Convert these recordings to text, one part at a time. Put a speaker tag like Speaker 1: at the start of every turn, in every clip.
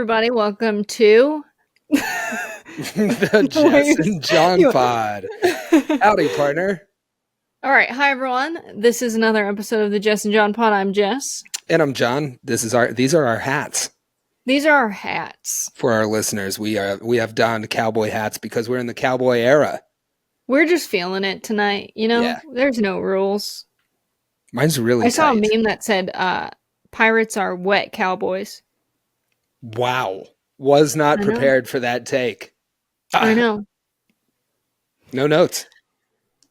Speaker 1: everybody. Welcome to
Speaker 2: the Jess and John pod. Howdy, partner.
Speaker 1: All right. Hi, everyone. This is another episode of the Jess and John pod. I'm Jess.
Speaker 2: And I'm John. These are our hats.
Speaker 1: These are our hats.
Speaker 2: For our listeners, we have donned cowboy hats because we're in the cowboy era.
Speaker 1: We're just feeling it tonight. You know, There's no rules.
Speaker 2: Mine's really
Speaker 1: I saw
Speaker 2: tight.
Speaker 1: a meme that said, pirates are wet cowboys.
Speaker 2: Wow. Was not prepared for that take.
Speaker 1: I know.
Speaker 2: No notes.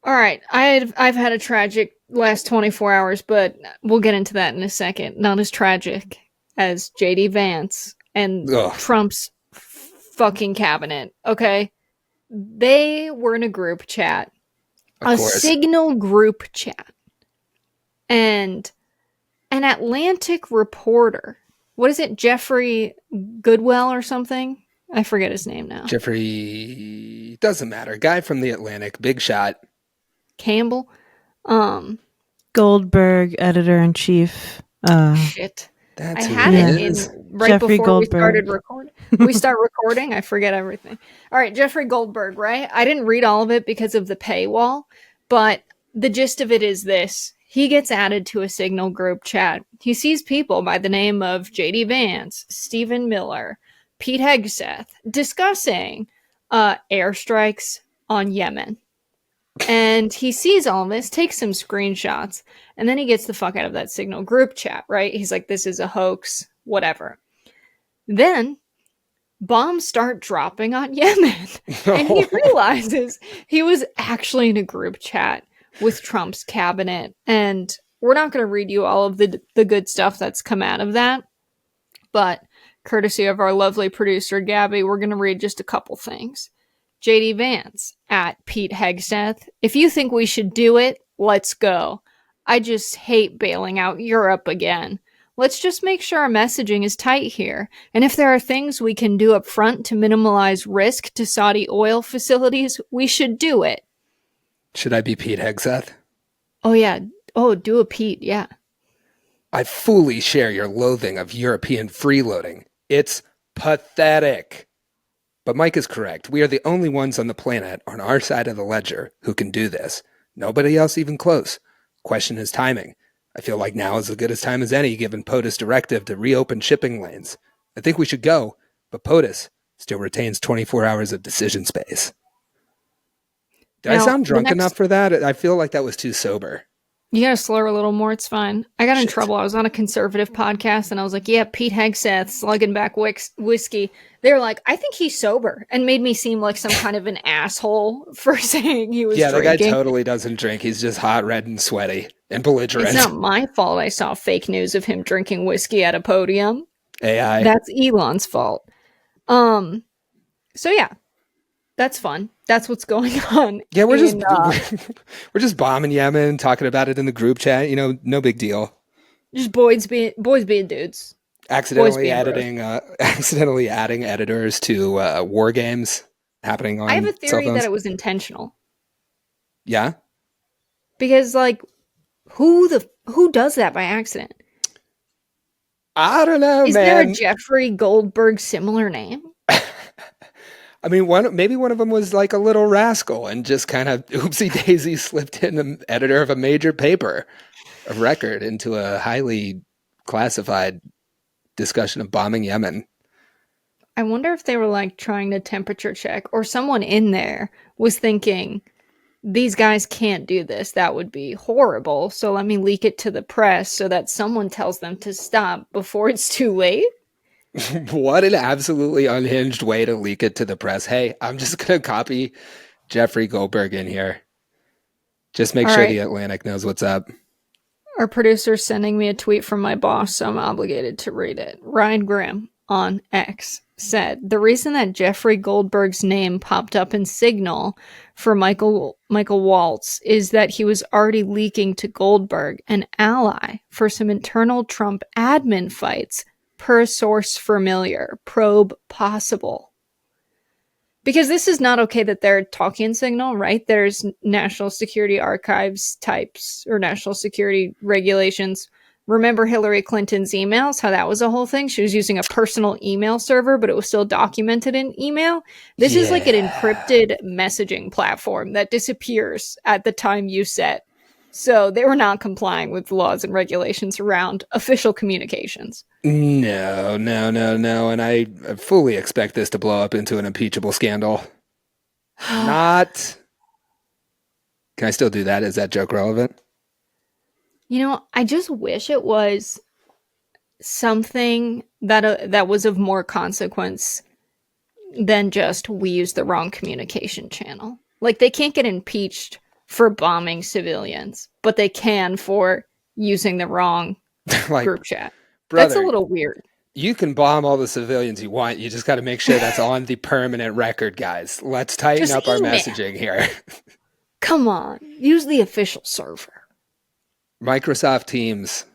Speaker 1: All right. I've had a tragic last 24 hours, but we'll get into that in a second. Not as tragic as JD Vance and Trump's fucking cabinet. Okay. They were in a group chat, a Signal group chat, and an Atlantic reporter. What is it? Jeffrey Goodwell or something? I forget his name now.
Speaker 2: Jeffrey, doesn't matter. Guy from the Atlantic, big shot.
Speaker 1: Campbell.
Speaker 3: Goldberg, editor-in-chief.
Speaker 1: Shit. I had it in right
Speaker 3: Jeffrey
Speaker 1: before
Speaker 3: Goldberg.
Speaker 1: we started recording. We start recording, I forget everything. All right, Jeffrey Goldberg, right? I didn't read all of it because of the paywall, but the gist of it is this. He gets added to a Signal group chat. He sees people by the name of JD Vance, Stephen Miller, Pete Hegseth discussing airstrikes on Yemen. And he sees all of this, takes some screenshots, and then he gets the fuck out of that Signal group chat, right? He's like, this is a hoax, whatever. Then bombs start dropping on Yemen. And he realizes he was actually in a group chat with Trump's cabinet. And we're not going to read you all of the good stuff that's come out of that. But courtesy of our lovely producer, Gabby, we're going to read just a couple things. JD Vance at Pete Hegseth. If you think we should do it, let's go. I just hate bailing out Europe again. Let's just make sure our messaging is tight here. And if there are things we can do up front to minimize risk to Saudi oil facilities, we should do it.
Speaker 2: Should I be Pete Hegseth?
Speaker 1: Oh, yeah. Oh, do a Pete, yeah.
Speaker 2: I fully share your loathing of European freeloading. It's pathetic. But Mike is correct. We are the only ones on the planet on our side of the ledger who can do this. Nobody else even close. Question is timing. I feel like now is as good a time as any given POTUS directive to reopen shipping lanes. I think we should go, but POTUS still retains 24 hours of decision space. Did I sound drunk enough for that? I feel like that was too sober.
Speaker 1: You gotta slur a little more. It's fine. I got in trouble. I was on a conservative podcast and I was like, yeah, Pete Hegseth slugging back whiskey. They were like, I think he's sober, and made me seem like some kind of an asshole for saying he was drinking.
Speaker 2: Yeah, the guy totally doesn't drink. He's just hot, red, and sweaty and belligerent.
Speaker 1: It's not my fault I saw fake news of him drinking whiskey at a podium.
Speaker 2: AI.
Speaker 1: That's Elon's fault. So yeah. That's fun. That's what's going on.
Speaker 2: Yeah, we're just bombing Yemen, talking about it in the group chat. You know, no big deal.
Speaker 1: Just boys being dudes.
Speaker 2: Accidentally adding editors to war games happening on.
Speaker 1: I have a theory that it was intentional.
Speaker 2: Yeah.
Speaker 1: Because who does that by accident?
Speaker 2: I don't know,
Speaker 1: Is
Speaker 2: man.
Speaker 1: there a Jeffrey Goldberg similar name?
Speaker 2: I mean, maybe one of them was like a little rascal and just kind of oopsie daisy slipped in the editor of a major paper of record into a highly classified discussion of bombing Yemen.
Speaker 1: I wonder if they were trying to temperature check, or someone in there was thinking, these guys can't do this. That would be horrible. So let me leak it to the press so that someone tells them to stop before it's too late.
Speaker 2: What an absolutely unhinged way to leak it to the press. Hey, I'm just going to copy Jeffrey Goldberg in here. Just make sure the Atlantic knows what's up.
Speaker 1: Our producer's sending me a tweet from my boss, so I'm obligated to read it. Ryan Grimm on X said, the reason that Jeffrey Goldberg's name popped up in Signal for Michael Waltz is that he was already leaking to Goldberg, an ally, for some internal Trump admin fights. Per source familiar, probe possible. Because this is not okay that they're talking in Signal, right? There's National Security Archives types or National Security regulations remember Hillary Clinton's emails, how that was a whole thing? She was using a personal email server, but it was still documented in email. This is like an encrypted messaging platform that disappears at the time you set. So they were not complying with laws and regulations around official communications.
Speaker 2: No. And I fully expect this to blow up into an impeachable scandal. Not. Can I still do that? Is that joke relevant?
Speaker 1: You know, I just wish it was something that was of more consequence than just we used the wrong communication channel. Like, they can't get impeached for bombing civilians, but they can for using the wrong
Speaker 2: Like,
Speaker 1: group chat.
Speaker 2: brother,
Speaker 1: That's a little weird.
Speaker 2: you can bomb all the civilians you want. You just got to make sure that's on the permanent record, guys. Let's tighten
Speaker 1: Just
Speaker 2: up our
Speaker 1: email.
Speaker 2: messaging here.
Speaker 1: Come on, use the official server.
Speaker 2: Microsoft Teams.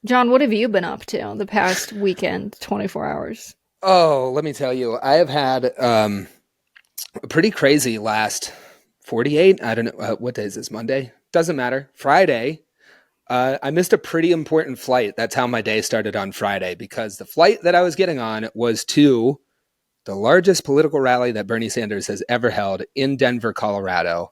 Speaker 1: John, what have you been up to the past weekend, 24 hours?
Speaker 2: Oh, let me tell you, I have had a pretty crazy last 48. I don't know. What day is this? Monday? Doesn't matter. Friday. I missed a pretty important flight. That's how my day started on Friday, because the flight that I was getting on was to the largest political rally that Bernie Sanders has ever held in Denver, Colorado.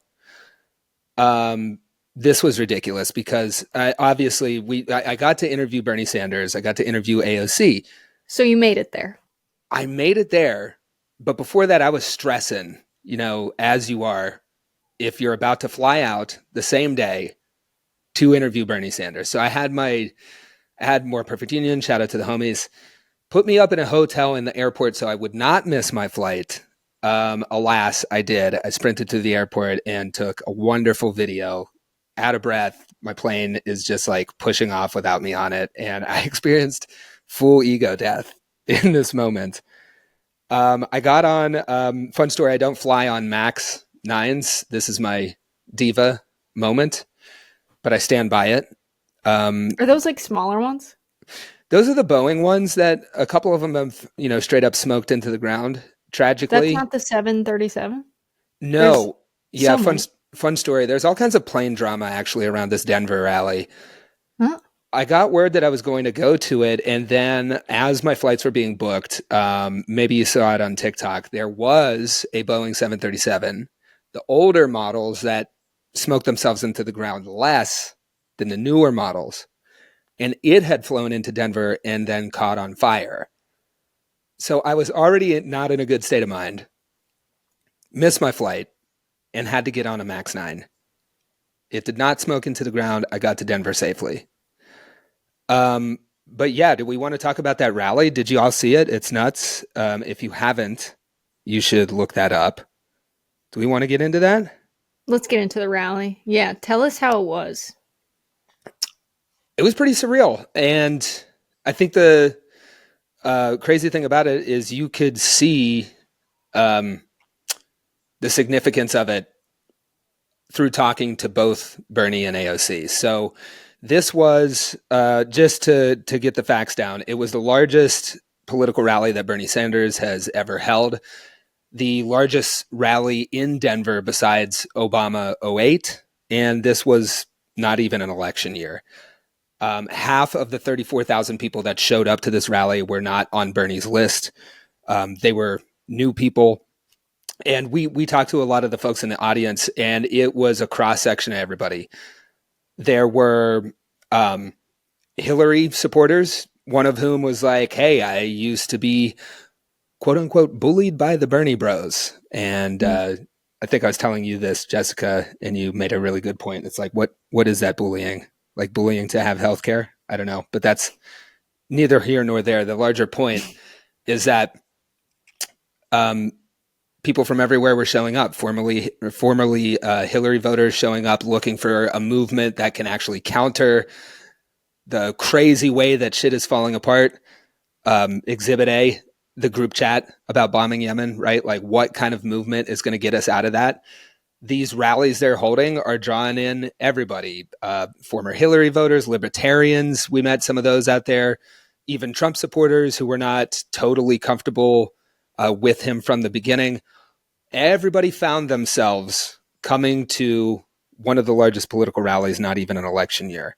Speaker 2: This was ridiculous because obviously I got to interview Bernie Sanders. I got to interview AOC.
Speaker 1: So you made it there.
Speaker 2: I made it there. But before that, I was stressing, as you are, if you're about to fly out the same day to interview Bernie Sanders. So I had more Perfect Union. Shout out to the homies. Put me up in a hotel in the airport so I would not miss my flight. Alas, I did. I sprinted to the airport and took a wonderful video. Out of breath. My plane is just like pushing off without me on it. And I experienced full ego death in this moment. I got on, fun story, I don't fly on MAX 9s. This is my diva moment, but I stand by it.
Speaker 1: Are those like smaller ones?
Speaker 2: Those are the Boeing ones that a couple of them have, straight up smoked into the ground, tragically.
Speaker 1: That's not the 737?
Speaker 2: No. Yeah,
Speaker 1: so
Speaker 2: fun story. There's all kinds of plane drama actually around this Denver rally.
Speaker 1: Huh?
Speaker 2: I got word that I was going to go to it, and then as my flights were being booked, maybe you saw it on TikTok, there was a Boeing 737, the older models that smoked themselves into the ground less than the newer models, and it had flown into Denver and then caught on fire. So I was already not in a good state of mind, missed my flight, and had to get on a MAX 9. It did not smoke into the ground. I got to Denver safely. But yeah, do we want to talk about that rally? Did you all see it? It's nuts. If you haven't, you should look that up. Do we want to get into that?
Speaker 1: Let's get into the rally. Yeah, tell us how it was.
Speaker 2: It was pretty surreal. And I think the crazy thing about it is you could see the significance of it through talking to both Bernie and AOC. So this was, just to get the facts down, it was the largest political rally that Bernie Sanders has ever held. The largest rally in Denver besides Obama 08. And this was not even an election year. Half of the 34,000 people that showed up to this rally were not on Bernie's list. They were new people. And we talked to a lot of the folks in the audience, and it was a cross section of everybody. There were Hillary supporters, one of whom was like, hey, I used to be, quote unquote, bullied by the Bernie bros. And I think I was telling you this, Jessica, and you made a really good point. It's like, what is that bullying? Like bullying to have healthcare? I don't know, but that's neither here nor there. The larger point is that people from everywhere were showing up, formerly Hillary voters showing up looking for a movement that can actually counter the crazy way that shit is falling apart. Exhibit A, the group chat about bombing Yemen, right? Like what kind of movement is going to get us out of that? These rallies they're holding are drawing in everybody, former Hillary voters, libertarians. We met some of those out there, even Trump supporters who were not totally comfortable with him from the beginning. Everybody found themselves coming to one of the largest political rallies, not even an election year.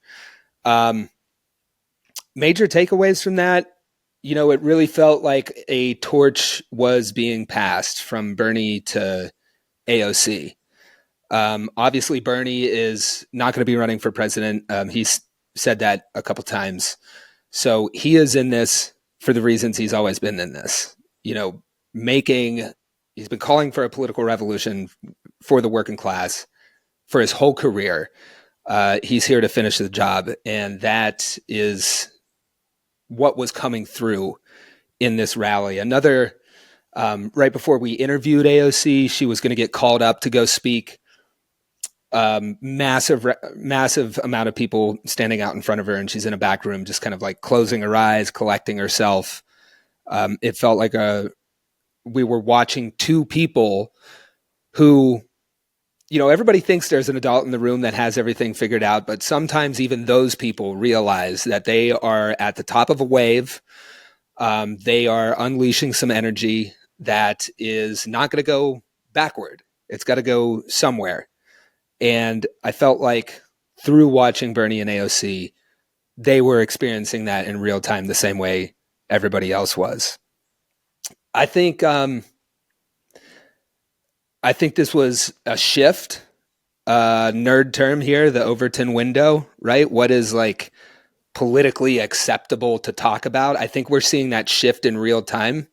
Speaker 2: Um, Major takeaways from that, it really felt like a torch was being passed from Bernie to AOC. Obviously, Bernie is not going to be running for president. He's said that a couple times. So he is in this for the reasons he's always been in this. He's been calling for a political revolution for the working class for his whole career. He's here to finish the job. And that is what was coming through in this rally. Right before we interviewed AOC, she was going to get called up to go speak. Massive amount of people standing out in front of her, and she's in a back room just kind of like closing her eyes, collecting herself. It felt like we were watching two people who, everybody thinks there's an adult in the room that has everything figured out, but sometimes even those people realize that they are at the top of a wave. They are unleashing some energy that is not going to go backward. It's got to go somewhere. And I felt like through watching Bernie and AOC, they were experiencing that in real time the same way everybody else was. I think this was a shift, nerd term here, the Overton window, right? What is like politically acceptable to talk about? I think we're seeing that shift in real time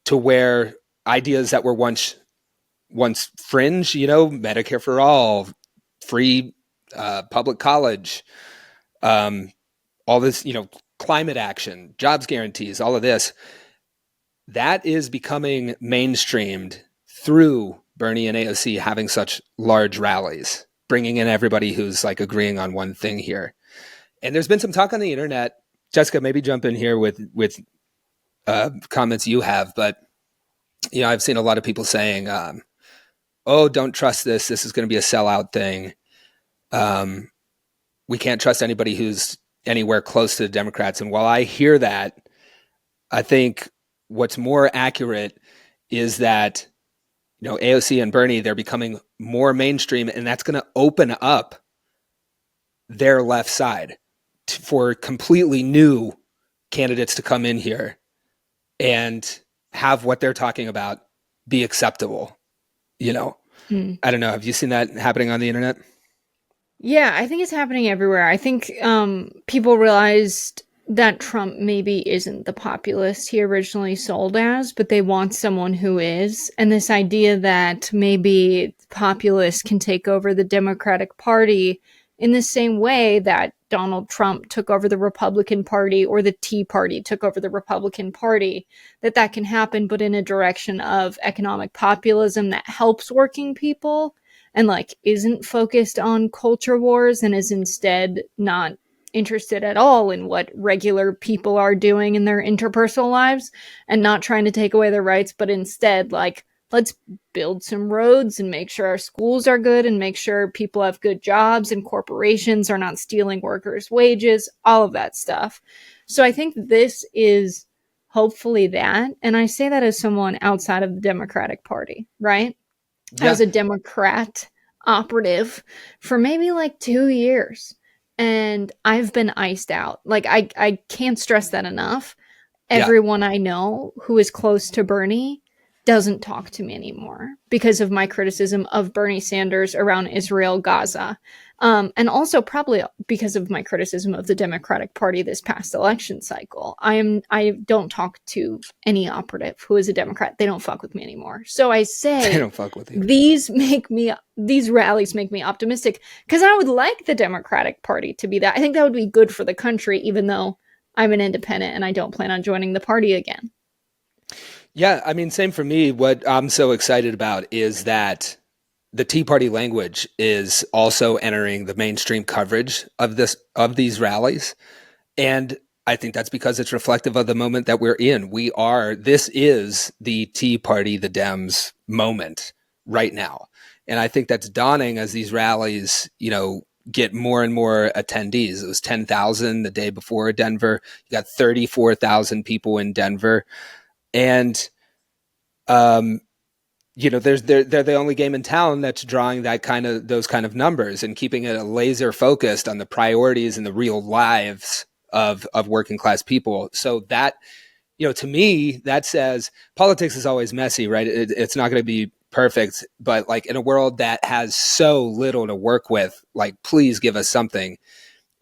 Speaker 2: to where ideas that were once fringe, Medicare for all, free public college, all this, climate action, jobs guarantees, all of this, that is becoming mainstreamed through Bernie and AOC having such large rallies, bringing in everybody who's like agreeing on one thing here. And there's been some talk on the internet. Jessica, maybe jump in here with comments you have, but I've seen a lot of people saying, "Oh, don't trust this. This is going to be a sellout thing. We can't trust anybody who's anywhere close to the Democrats." And while I hear that, I think what's more accurate is that, AOC and Bernie, they're becoming more mainstream, and that's going to open up their left side for completely new candidates to come in here and have what they're talking about be acceptable. I don't know. Have you seen that happening on the internet?
Speaker 1: Yeah, I think it's happening everywhere. I think people realized that Trump maybe isn't the populist he originally sold as, but they want someone who is. And this idea that maybe populists can take over the Democratic Party in the same way that Donald Trump took over the Republican Party or the Tea Party took over the Republican Party, that can happen, but in a direction of economic populism that helps working people and like isn't focused on culture wars and is instead not interested at all in what regular people are doing in their interpersonal lives and not trying to take away their rights, but instead like, let's build some roads and make sure our schools are good and make sure people have good jobs and corporations are not stealing workers' wages, all of that stuff. So I think this is hopefully that. And I say that as someone outside of the Democratic Party, right?
Speaker 2: Yeah.
Speaker 1: I was a Democrat operative for maybe like 2 years. And I've been iced out. Like, I can't stress that enough. Everyone I know who is close to Bernie doesn't talk to me anymore because of my criticism of Bernie Sanders around Israel, Gaza. And also probably because of my criticism of the Democratic Party this past election cycle. I don't talk to any operative who is a Democrat. They don't fuck with me anymore. So I say
Speaker 2: They don't fuck with you.
Speaker 1: these rallies make me optimistic because I would like the Democratic Party to be that. I think that would be good for the country, even though I'm an independent and I don't plan on joining the party again.
Speaker 2: Yeah, I mean, same for me. What I'm so excited about is that the Tea Party language is also entering the mainstream coverage of these rallies. And I think that's because it's reflective of the moment that we're in. This is the Tea Party, the Dems moment right now. And I think that's dawning as these rallies, get more and more attendees. It was 10,000 the day before Denver. You got 34,000 people in Denver. And they're the only game in town that's drawing those kind of numbers and keeping it laser focused on the priorities and the real lives of working class people. So that, to me, that says politics is always messy, right? It's not going to be perfect, but like in a world that has so little to work with, like, please give us something.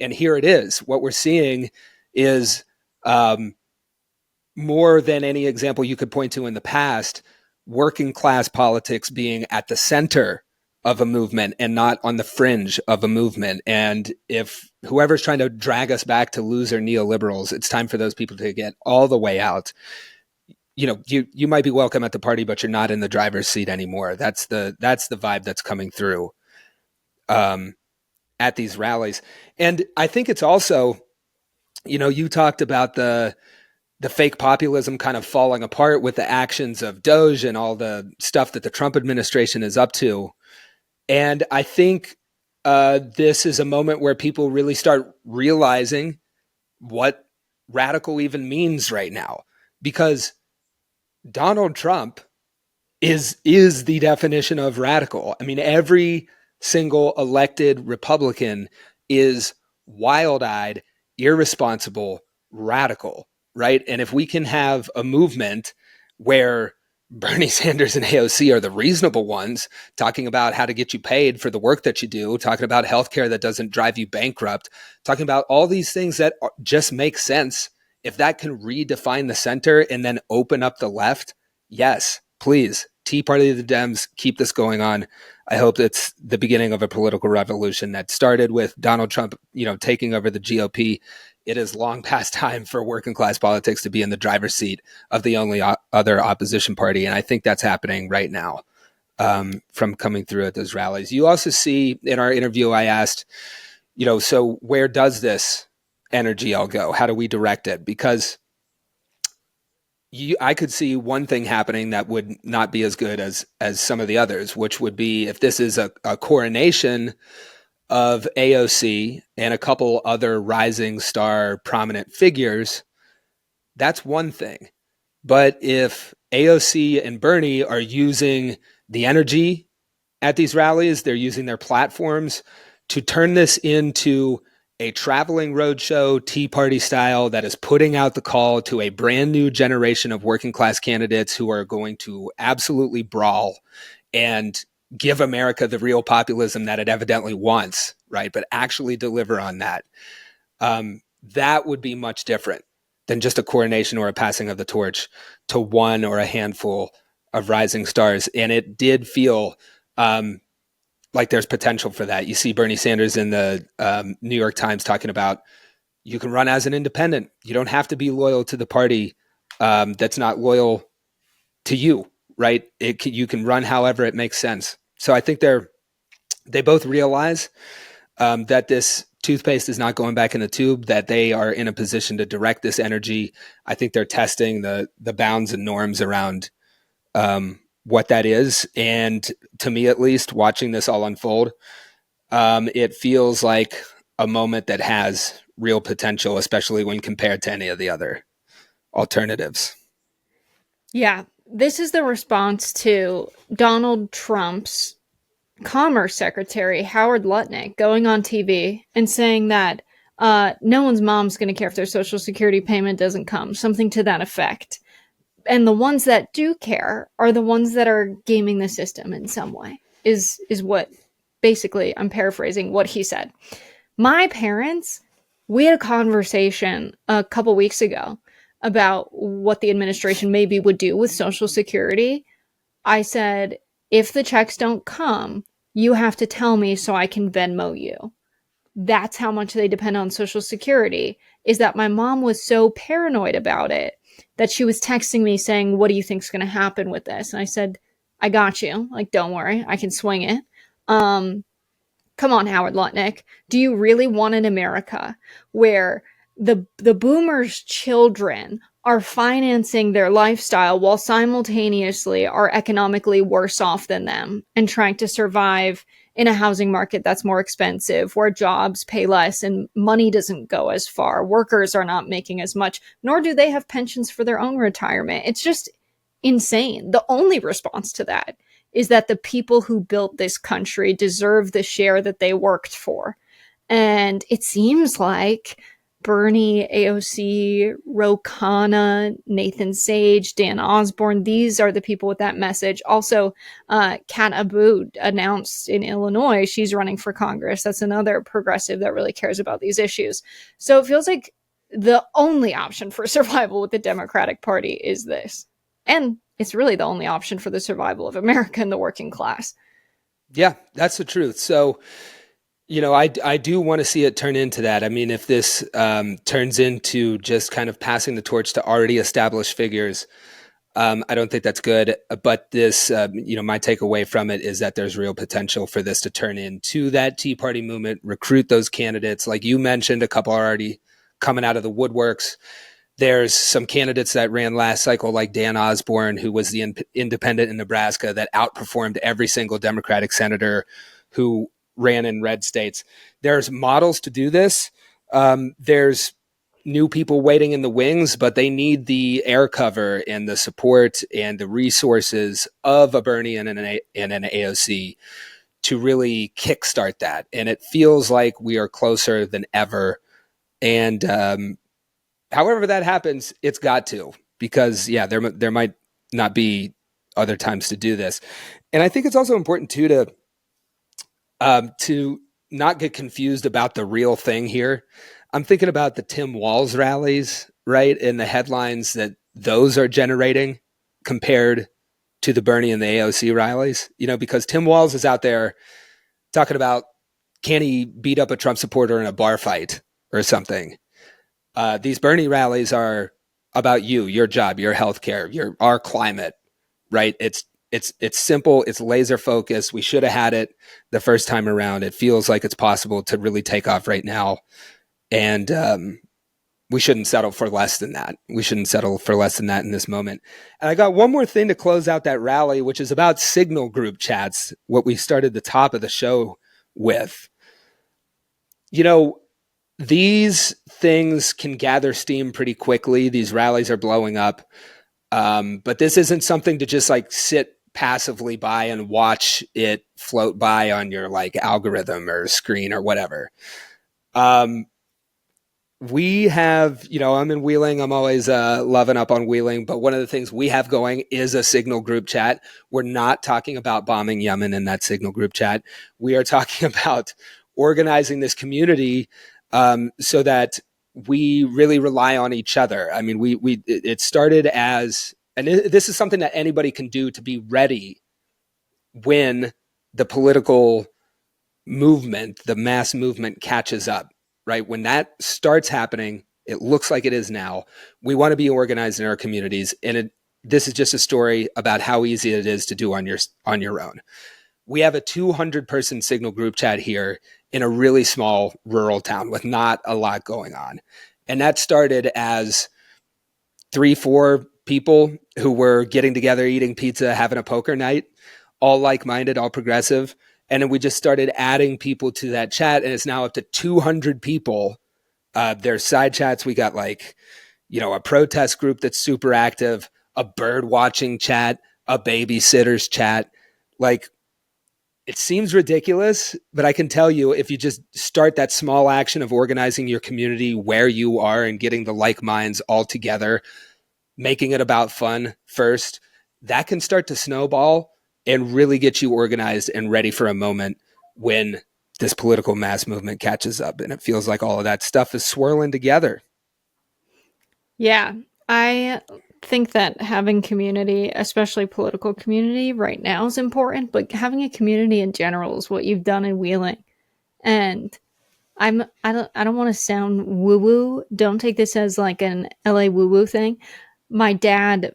Speaker 2: And here it is. What we're seeing is more than any example you could point to in the past, working class politics being at the center of a movement and not on the fringe of a movement. And if whoever's trying to drag us back to loser neoliberals, it's time for those people to get all the way out. You might be welcome at the party, but you're not in the driver's seat anymore. That's the vibe that's coming through at these rallies. And I think it's also, you talked about the fake populism kind of falling apart with the actions of Doge and all the stuff that the Trump administration is up to. And I think this is a moment where people really start realizing what radical even means right now, because Donald Trump is the definition of radical. I mean, every single elected Republican is wild-eyed, irresponsible, radical, right? And if we can have a movement where Bernie Sanders and AOC are the reasonable ones, talking about how to get you paid for the work that you do, talking about healthcare that doesn't drive you bankrupt, talking about all these things that just make sense. If that can redefine the center and then open up the left, yes, please. Tea Party of the Dems, keep this going on. I hope it's the beginning of a political revolution that started with Donald Trump, taking over the GOP. It is long past time for working class politics to be in the driver's seat of the only other opposition party. And I think that's happening right now from coming through at those rallies. You also see in our interview, I asked, so where does this energy all go? How do we direct it? Because I could see one thing happening that would not be as good as some of the others, which would be if this is a coronation of AOC and a couple other rising star prominent figures, that's one thing. But if AOC and Bernie are using the energy at these rallies, they're using their platforms to turn this into a traveling roadshow, Tea Party style, that is putting out the call to a brand new generation of working class candidates who are going to absolutely brawl and give America the real populism that it evidently wants, right? But actually deliver on that. That would be much different than just a coronation or a passing of the torch to one or a handful of rising stars. And it did feel like there's potential for that. You see Bernie Sanders in the New York Times talking about you can run as an independent. You don't have to be loyal to the party that's not loyal to you, right? You can run however it makes sense. So I think they both realize that this toothpaste is not going back in the tube, that they are in a position to direct this energy. I think they're testing the bounds and norms around what that is. And to me, at least, watching this all unfold, it feels like a moment that has real potential, especially when compared to any of the other alternatives.
Speaker 1: Yeah, this is the response to Donald Trump's Commerce Secretary, Howard Lutnick, going on TV and saying that no one's mom's going to care if their Social Security payment doesn't come, something to that effect. And the ones that do care are the ones that are gaming the system in some way, is what, basically, I'm paraphrasing what he said. My parents, we had a conversation a couple weeks ago about what the administration maybe would do with Social Security. I said, if the checks don't come, you have to tell me so I can Venmo you. That's how much they depend on Social Security, is that my mom was so paranoid about it that she was texting me saying, what do you think's going to happen with this? And I said, I got you. Like, don't worry, I can swing it. Come on, Howard Lutnick. Do you really want an America where the boomers' children are financing their lifestyle while simultaneously are economically worse off than them and trying to survive in a housing market that's more expensive, where jobs pay less and money doesn't go as far? Workers are not making as much, nor do they have pensions for their own retirement. It's just insane. The only response to that is that the people who built this country deserve the share that they worked for. And it seems like Bernie, AOC, Ro Khanna, Nathan Sage, Dan Osborne, these are the people with that message. Also, Kat Aboud announced in Illinois she's running for Congress. That's another progressive that really cares about these issues. So it feels like the only option for survival with the Democratic Party is this. And it's really the only option for the survival of America and the working class.
Speaker 2: Yeah, that's the truth. So, I do want to see it turn into that. I mean, if this turns into just kind of passing the torch to already established figures, I don't think that's good. But this, my takeaway from it is that there's real potential for this to turn into that Tea Party movement, recruit those candidates. Like you mentioned, a couple are already coming out of the woodworks. There's some candidates that ran last cycle, like Dan Osborne, who was the independent in Nebraska that outperformed every single Democratic senator who ran in red states. There's models to do this. There's new people waiting in the wings, but they need the air cover and the support and the resources of a Bernie and an AOC to really kickstart that. And it feels like we are closer than ever. And however that happens, it's got to, because there might not be other times to do this. And I think it's also important too to not get confused about the real thing here. I'm thinking about the Tim Walz rallies, right? And the headlines that those are generating compared to the Bernie and the AOC rallies, because Tim Walz is out there talking about, can he beat up a Trump supporter in a bar fight or something? These Bernie rallies are about you, your job, your healthcare, our climate, right? It's simple. It's laser focused. We should have had it the first time around. It feels like it's possible to really take off right now. And we shouldn't settle for less than that. We shouldn't settle for less than that in this moment. And I got one more thing to close out that rally, which is about signal group chats, what we started the top of the show with. These things can gather steam pretty quickly. These rallies are blowing up. But this isn't something to just like sit passively by and watch it float by on your like algorithm or screen or whatever. We have, I'm in Wheeling. I'm always loving up on Wheeling. But one of the things we have going is a Signal group chat. We're not talking about bombing Yemen in that Signal group chat. We are talking about organizing this community so that we really rely on each other. I mean, it started as, and this is something that anybody can do to be ready when the political movement, the mass movement catches up, right? When that starts happening, it looks like it is now. We want to be organized in our communities. And this is just a story about how easy it is to do on your own. We have a 200-person Signal group chat here in a really small rural town with not a lot going on. And that started as 3-4 people who were getting together, eating pizza, having a poker night, all like-minded, all progressive. And then we just started adding people to that chat, and it's now up to 200 people. There's side chats. We got a protest group that's super active, a bird watching chat, a babysitter's chat. It seems ridiculous, but I can tell you, if you just start that small action of organizing your community where you are and getting the like minds all together, making it about fun first, that can start to snowball and really get you organized and ready for a moment when this political mass movement catches up. And it feels like all of that stuff is swirling together.
Speaker 1: Yeah, I think that having community, especially political community right now, is important, but having a community in general is what you've done in Wheeling. And I don't want to sound woo woo. Don't take this as like an LA woo woo thing. My dad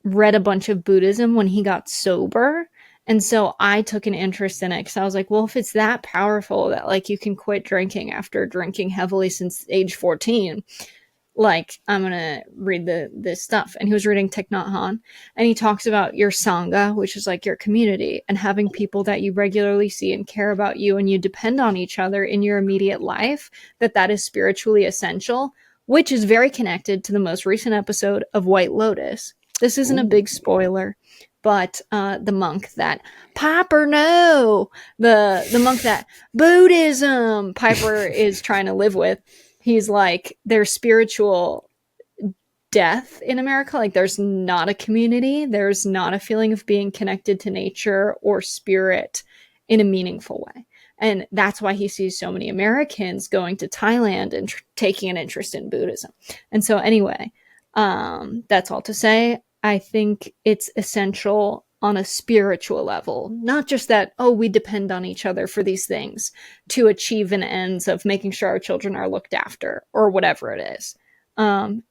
Speaker 1: read a bunch of Buddhism when he got sober. And so I took an interest in it because I was like, well, if it's that powerful that like you can quit drinking after drinking heavily since age 14, like I'm gonna read this stuff. And he was reading Thich Nhat Hanh, and he talks about your sangha, which is like your community, and having people that you regularly see and care about you, and you depend on each other in your immediate life, that is spiritually essential, which is very connected to the most recent episode of White Lotus. This isn't a big spoiler, but the monk that Piper, no, the monk that Buddhism Piper is trying to live with, he's like, there's spiritual death in America. Like, there's not a community, there's not a feeling of being connected to nature or spirit in a meaningful way. And that's why he sees so many Americans going to Thailand and taking an interest in Buddhism. And so anyway, that's all to say, I think it's essential on a spiritual level, not just that, oh, we depend on each other for these things to achieve an ends of making sure our children are looked after or whatever it is.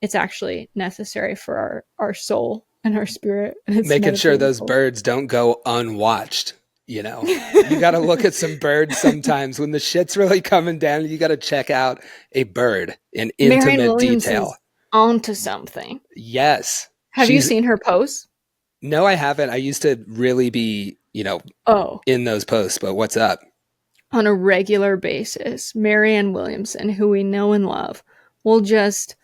Speaker 1: It's actually necessary for our soul and our spirit. And it's
Speaker 2: making sure those birds don't go unwatched. You know, you got to look at some birds sometimes when the shit's really coming down. You got to check out a bird in intimate detail.
Speaker 1: Onto something.
Speaker 2: Yes.
Speaker 1: Have you seen her posts?
Speaker 2: No, I haven't. I used to really be, in those posts, but what's up?
Speaker 1: On a regular basis, Marianne Williamson, who we know and love, will just,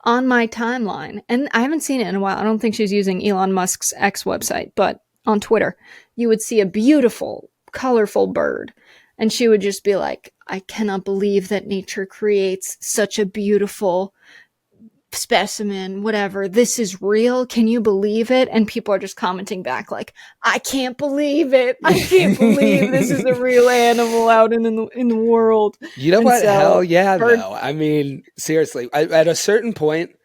Speaker 1: on my timeline, and I haven't seen it in a while. I don't think she's using Elon Musk's X website, but on Twitter, you would see a beautiful, colorful bird. And she would just be like, I cannot believe that nature creates such a beautiful specimen, whatever. This is real. Can you believe it? And people are just commenting back like, I can't believe it. I can't believe this is a real animal out in the world.
Speaker 2: You know what? So, hell yeah, though. I mean, seriously, at a certain point,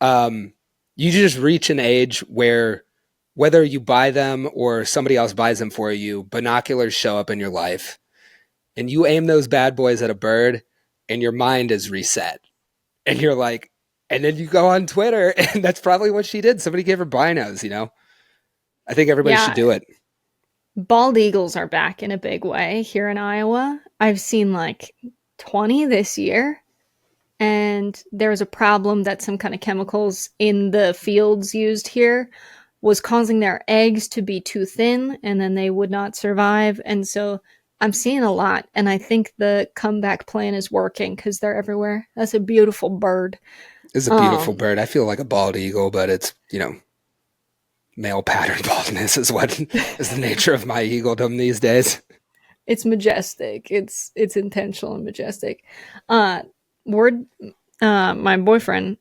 Speaker 2: you just reach an age where whether you buy them or somebody else buys them for you, binoculars show up in your life and you aim those bad boys at a bird and your mind is reset. And you're like, and then you go on Twitter and that's probably what she did. Somebody gave her binos, I think everybody should do it.
Speaker 1: Bald eagles are back in a big way here in Iowa. I've seen like 20 this year. And there's a problem that some kind of chemicals in the fields used here was causing their eggs to be too thin and then they would not survive. And so I'm seeing a lot. And I think the comeback plan is working because they're everywhere. That's a beautiful bird.
Speaker 2: It's a beautiful bird. I feel like a bald eagle, but it's, male pattern baldness is what is the nature of my eagledom these days.
Speaker 1: It's majestic. It's intentional and majestic. My boyfriend,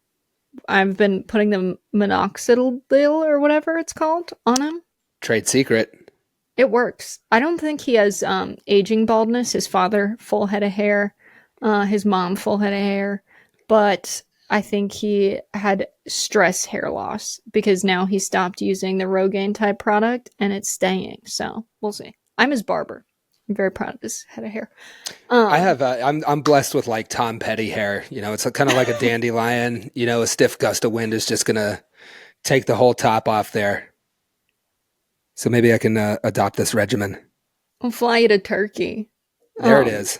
Speaker 1: I've been putting the minoxidil or whatever it's called on him.
Speaker 2: Trade secret.
Speaker 1: It works. I don't think he has aging baldness. His father, full head of hair. His mom, full head of hair. But I think he had stress hair loss because now he stopped using the Rogaine type product and it's staying. So we'll see. I'm his barber. I'm very proud of his head of hair.
Speaker 2: I'm blessed with like Tom Petty hair. It's kind of like a dandelion. A stiff gust of wind is just gonna take the whole top off there. So maybe I can adopt this regimen.
Speaker 1: I'll fly you to Turkey.
Speaker 2: There it is.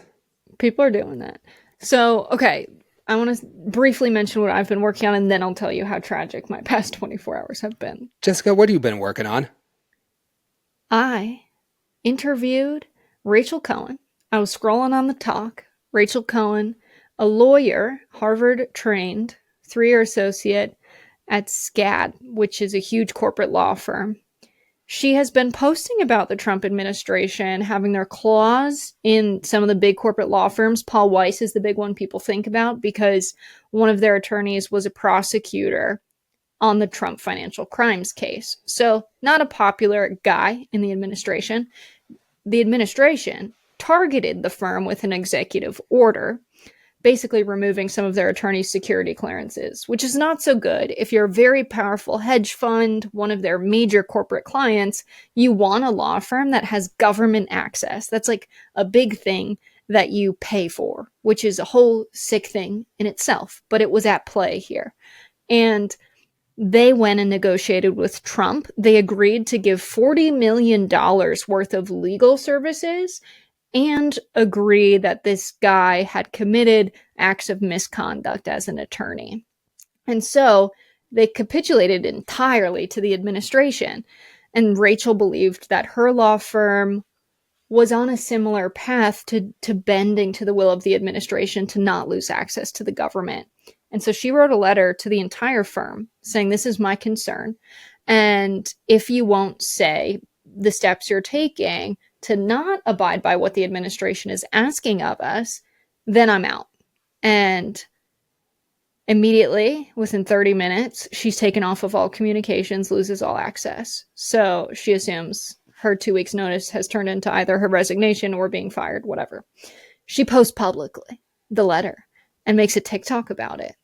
Speaker 1: People are doing that. So, okay, I want to briefly mention what I've been working on, and then I'll tell you how tragic my past 24 hours have been.
Speaker 2: Jessica, what have you been working on?
Speaker 1: I interviewed Rachel Cohen. I was scrolling on the talk. Rachel Cohen, a lawyer, Harvard trained, 3-year associate at SCAD, which is a huge corporate law firm. She has been posting about the Trump administration having their claws in some of the big corporate law firms. Paul Weiss is the big one people think about because one of their attorneys was a prosecutor on the Trump financial crimes case. So not a popular guy in the administration. The administration targeted the firm with an executive order, basically removing some of their attorneys' security clearances, which is not so good. If you're a very powerful hedge fund, one of their major corporate clients, you want a law firm that has government access. That's like a big thing that you pay for, which is a whole sick thing in itself, but it was at play here. And they went and negotiated with Trump. They agreed to give $40 million worth of legal services and agree that this guy had committed acts of misconduct as an attorney. And so they capitulated entirely to the administration. And Rachel believed that her law firm was on a similar path to bending to the will of the administration to not lose access to the government. And so she wrote a letter to the entire firm saying, this is my concern. And if you won't say the steps you're taking to not abide by what the administration is asking of us, then I'm out. And immediately, within 30 minutes, she's taken off of all communications, loses all access. So she assumes her 2 weeks notice has turned into either her resignation or being fired, whatever. She posts publicly the letter and makes a TikTok about it,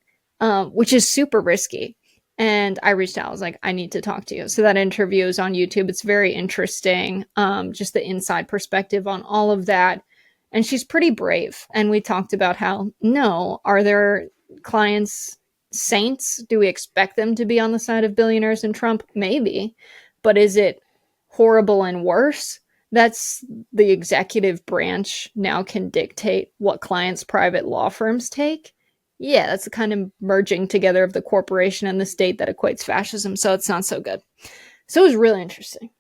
Speaker 1: which is super risky. And I reached out. I was like, I need to talk to you. So that interview is on YouTube. It's very interesting, just the inside perspective on all of that. And she's pretty brave. And we talked about how, no, are there clients saints? Do we expect them to be on the side of billionaires and Trump? Maybe. But is it horrible and worse? That's the executive branch now can dictate what clients private law firms take. Yeah, that's the kind of merging together of the corporation and the state that equates fascism. So it's not so good. So it was really interesting.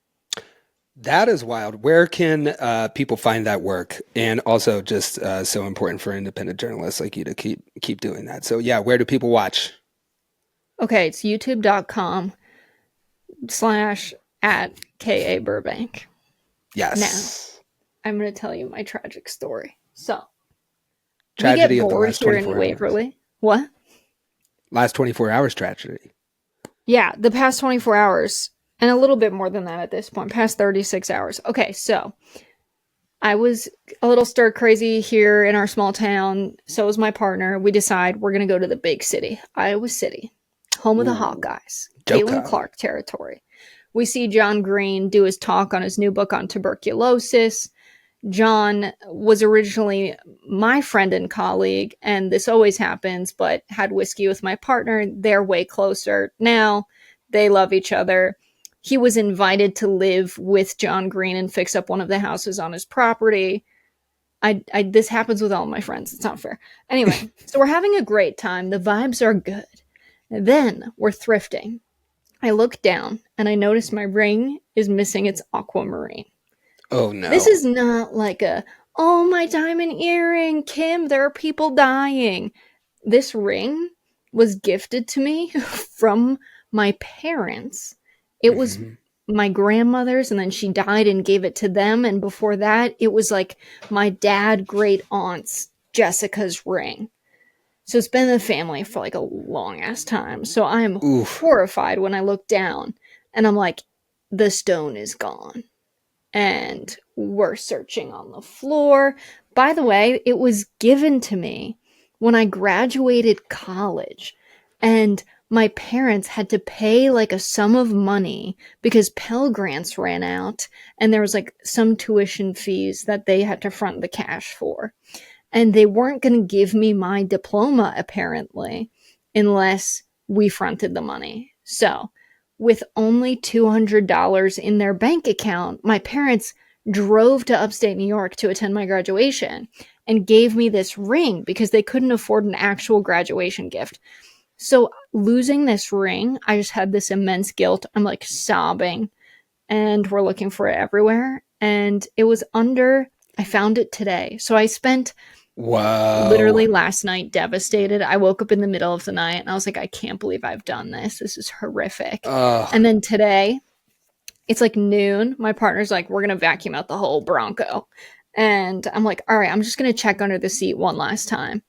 Speaker 2: That is wild. Where can people find that work? And also just so important for independent journalists like you to keep doing that. So yeah, where do people watch?
Speaker 1: Okay, it's youtube.com/@KA Burbank.
Speaker 2: Yes.
Speaker 1: Now, I'm going to tell you my tragic story. So,
Speaker 2: Tragedy
Speaker 1: we get
Speaker 2: of the
Speaker 1: bored
Speaker 2: last
Speaker 1: here
Speaker 2: 24
Speaker 1: in
Speaker 2: hours.
Speaker 1: Waverly. What?
Speaker 2: Last 24 hours tragedy.
Speaker 1: Yeah, the past 24 hours, and a little bit more than that at this point, past 36 hours. Okay, so I was a little stir crazy here in our small town. So was my partner. We decide we're going to go to the big city, Iowa City, home of the Hawkeyes, Caitlin Clark territory. We see John Green do his talk on his new book on tuberculosis. John was originally my friend and colleague, and this always happens, but had whiskey with my partner. They're way closer now. They love each other. He was invited to live with John Green and fix up one of the houses on his property. This happens with all my friends. It's not fair. Anyway, so we're having a great time. The vibes are good. Then we're thrifting. I look down and I notice my ring is missing its aquamarine.
Speaker 2: Oh no.
Speaker 1: This is not like oh, my diamond earring, Kim, there are people dying. This ring was gifted to me from my parents. It was my grandmother's, and then she died and gave it to them. And before that, it was like my dad, great aunt's, Jessica's ring. So it's been in the family for like a long ass time. So I'm horrified when I look down and I'm like, the stone is gone. And we're searching on the floor. By the way, it was given to me when I graduated college. And my parents had to pay like a sum of money because Pell Grants ran out. And there was like some tuition fees that they had to front the cash for. And they weren't going to give me my diploma, apparently, unless we fronted the money. So, with only $200 in their bank account, my parents drove to upstate New York to attend my graduation and gave me this ring because they couldn't afford an actual graduation gift. So, losing this ring, I just had this immense guilt. I'm like sobbing, and we're looking for it everywhere. And it was I found it today. So, I spent literally last night devastated. I woke up in the middle of the night and I was like, I can't believe I've done this. This is horrific. And then today, it's like noon. My partner's like, we're going to vacuum out the whole Bronco. And I'm like, all right, I'm just going to check under the seat one last time.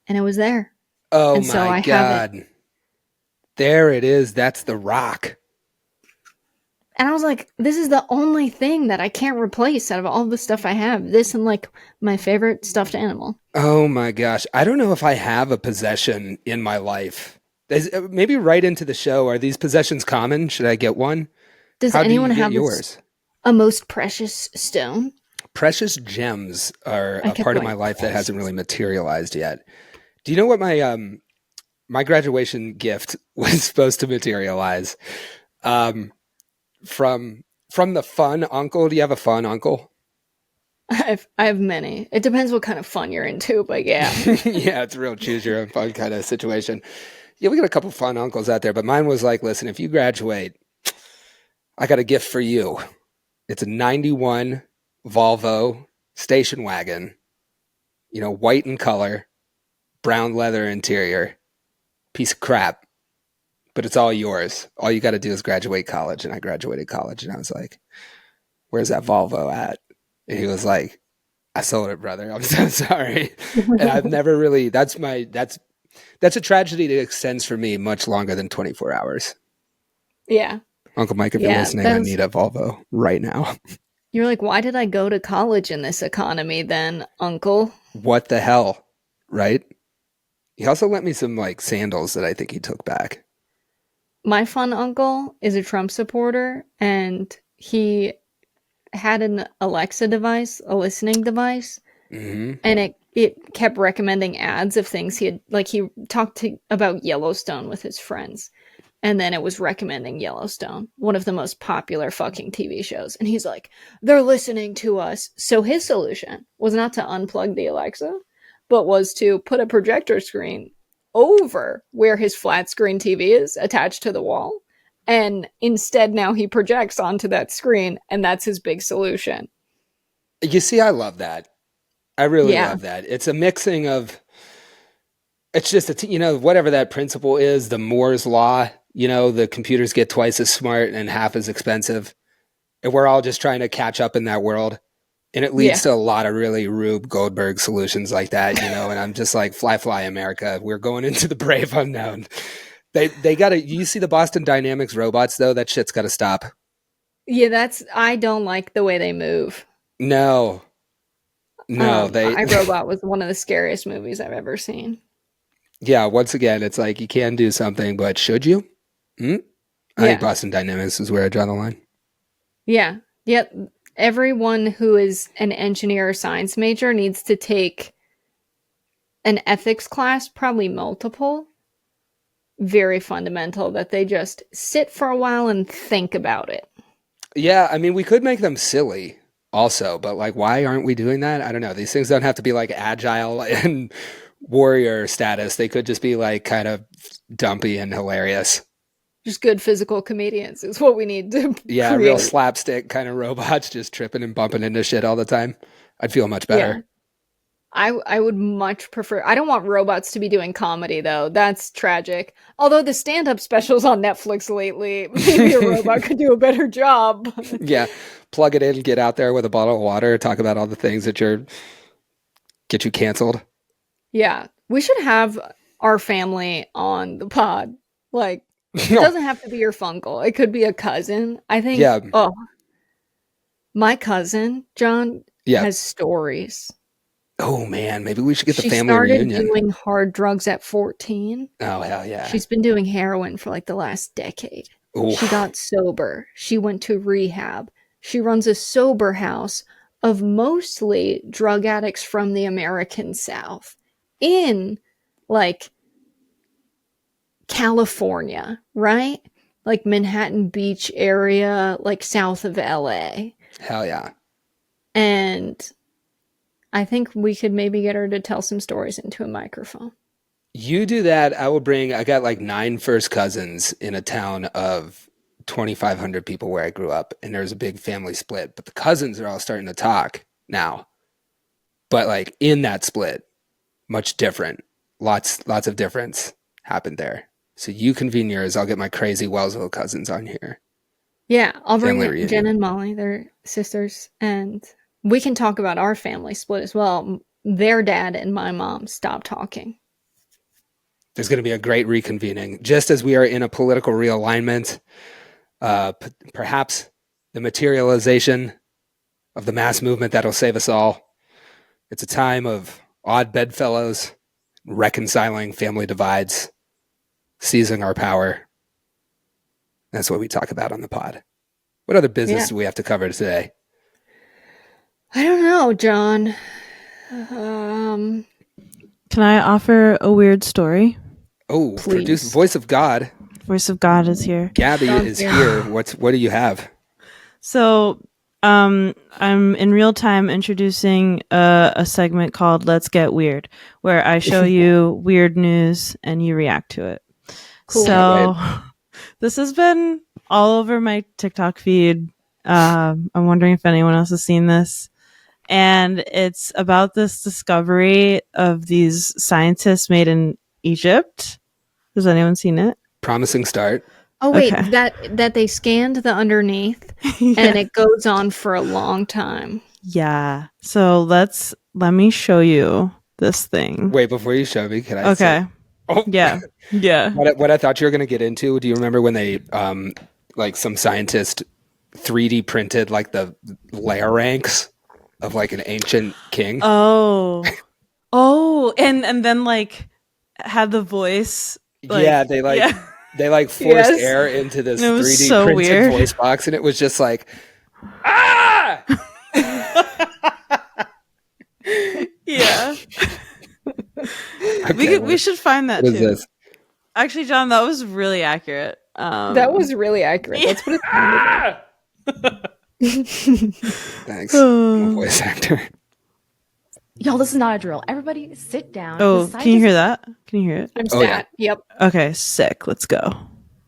Speaker 1: And it was there.
Speaker 2: Oh
Speaker 1: and
Speaker 2: my
Speaker 1: so I
Speaker 2: God.
Speaker 1: have it.
Speaker 2: There it is. That's the rock.
Speaker 1: And I was like, this is the only thing that I can't replace out of all the stuff I have. This and like my favorite stuffed animal.
Speaker 2: Oh my gosh. I don't know if I have a possession in my life. Maybe right into the show. Are these possessions common? Should I get one?
Speaker 1: Does anyone have yours? A most precious stone?
Speaker 2: Precious gems are a part of my life that hasn't really materialized yet. Do you know what my graduation gift was supposed to materialize? From the fun uncle. Do you have a fun uncle?
Speaker 1: I have many. It depends what kind of fun you're into, but yeah.
Speaker 2: Yeah, it's a real choose your own fun kind of situation. Yeah, we got a couple fun uncles out there, but mine was like, listen, if you graduate, I got a gift for you. It's a 91 Volvo station wagon, white in color, brown leather interior, piece of crap. but it's all yours. All you got to do is graduate college. And I graduated college, and I was like, where's that Volvo at? And he was like, I sold it, brother. I'm so sorry. And I've never really, that's a tragedy that extends for me much longer than 24 hours.
Speaker 1: Yeah.
Speaker 2: Uncle Mike, if you're listening, I need a Volvo right now.
Speaker 1: You're like, why did I go to college in this economy then, Uncle?
Speaker 2: What the hell? Right? He also lent me some like sandals that I think he took back.
Speaker 1: My fun uncle is a Trump supporter, and he had an Alexa device, a listening device, and it kept recommending ads of things he talked about Yellowstone with his friends, and then it was recommending Yellowstone, one of the most popular fucking TV shows, and he's like, they're listening to us. So his solution was not to unplug the Alexa, but was to put a projector screen over where his flat screen TV is attached to the wall. And instead now he projects onto that screen, and that's his big solution.
Speaker 2: You see, I love that. I really love that. It's a mixing of, it's just, whatever that principle is, the Moore's law, the computers get twice as smart and half as expensive. And we're all just trying to catch up in that world. And it leads to a lot of really Rube Goldberg solutions like that, and I'm just like, fly, America. We're going into the brave unknown. They got to, you see the Boston Dynamics robots, though? That shit's got to stop.
Speaker 1: Yeah, I don't like the way they move.
Speaker 2: No,
Speaker 1: iRobot was one of the scariest movies I've ever seen.
Speaker 2: Yeah, once again, it's like, you can do something, but should you? I think Boston Dynamics is where I draw the line.
Speaker 1: Yeah. Yep. Everyone who is an engineer or science major needs to take an ethics class, probably multiple. Very fundamental, that they just sit for a while and think about it.
Speaker 2: Yeah, I mean, we could make them silly also, but like, why aren't we doing that? I don't know. These things don't have to be like agile and warrior status. They could just be like kind of dumpy and hilarious.
Speaker 1: Just good physical comedians is what we need to
Speaker 2: create. Real slapstick kind of robots just tripping and bumping into shit all the time. I'd feel much better.
Speaker 1: Yeah. I would much prefer, I don't want robots to be doing comedy, though. That's tragic. Although the stand-up specials on Netflix lately, maybe a robot could do a better job.
Speaker 2: Yeah. Plug it in, get out there with a bottle of water, talk about all the things that get you canceled.
Speaker 1: Yeah. We should have our family on the pod. Like, it doesn't have to be your funkle. It could be a cousin. I think, my cousin, John, has stories.
Speaker 2: Oh, man, maybe we should get the family reunion. She
Speaker 1: started doing hard drugs at 14.
Speaker 2: Oh, hell yeah.
Speaker 1: She's been doing heroin for like the last decade. Oof. She got sober. She went to rehab. She runs a sober house of mostly drug addicts from the American South in like California, right? Like Manhattan Beach area, like south of LA.
Speaker 2: Hell yeah.
Speaker 1: And I think we could maybe get her to tell some stories into a microphone.
Speaker 2: You do that. I got like 9 first cousins in a town of 2,500 people where I grew up, and there's a big family split, but the cousins are all starting to talk now. But like in that split, much different. Lots of difference happened there. So you convene yours. I'll get my crazy Wellsville cousins on here.
Speaker 1: Yeah, I'll bring Jen and Molly. They're sisters, and we can talk about our family split as well. Their dad and my mom stopped talking.
Speaker 2: There's going to be a great reconvening. Just as we are in a political realignment, perhaps the materialization of the mass movement that'll save us all. It's a time of odd bedfellows, reconciling family divides, seizing our power. That's what we talk about on the pod. What other business do we have to cover today?
Speaker 1: I don't know, John.
Speaker 3: Can I offer a weird story?
Speaker 2: Oh, produce Voice of God.
Speaker 3: Voice of God is here.
Speaker 2: Gabby is here. What do you have?
Speaker 3: So, I'm in real time introducing a segment called Let's Get Weird, where I show you weird news and you react to it. Cool. So, this has been all over my TikTok feed. I'm wondering if anyone else has seen this. And it's about this discovery of these scientists made in Egypt. Has anyone seen it?
Speaker 2: Promising start.
Speaker 1: Oh wait,
Speaker 3: Okay.
Speaker 1: that they scanned the underneath
Speaker 3: Yeah.
Speaker 1: and it goes on for a long time.
Speaker 3: Yeah. So let me show you this thing.
Speaker 2: Wait, before you show me, can I
Speaker 3: Okay.
Speaker 2: say? Oh,
Speaker 3: Yeah. Yeah.
Speaker 2: What I thought you were going to get into? Do you remember when they, like some scientist 3D printed like the layer ranks of like an ancient king?
Speaker 3: Oh. Oh, and then like had the voice
Speaker 2: Yeah, they like
Speaker 3: yeah.
Speaker 2: they like forced
Speaker 1: Yes.
Speaker 2: air into this
Speaker 3: And it was
Speaker 2: 3D
Speaker 3: so
Speaker 2: printed
Speaker 3: weird.
Speaker 2: voice box, and it was just like, ah!
Speaker 3: Yeah.
Speaker 2: Okay,
Speaker 3: We should find that
Speaker 2: what
Speaker 3: too.
Speaker 2: is this?
Speaker 3: Actually, John, that was really accurate.
Speaker 1: That was really accurate. That's what it
Speaker 2: Ah! Thanks. I'm a voice actor.
Speaker 4: Y'all, this is not a drill. Everybody sit down.
Speaker 3: Oh,
Speaker 4: The
Speaker 3: can you hear
Speaker 4: scientists
Speaker 3: that? Can you hear it?
Speaker 1: I'm
Speaker 2: Oh, yeah.
Speaker 1: stat. Yep.
Speaker 3: Okay, sick. Let's go.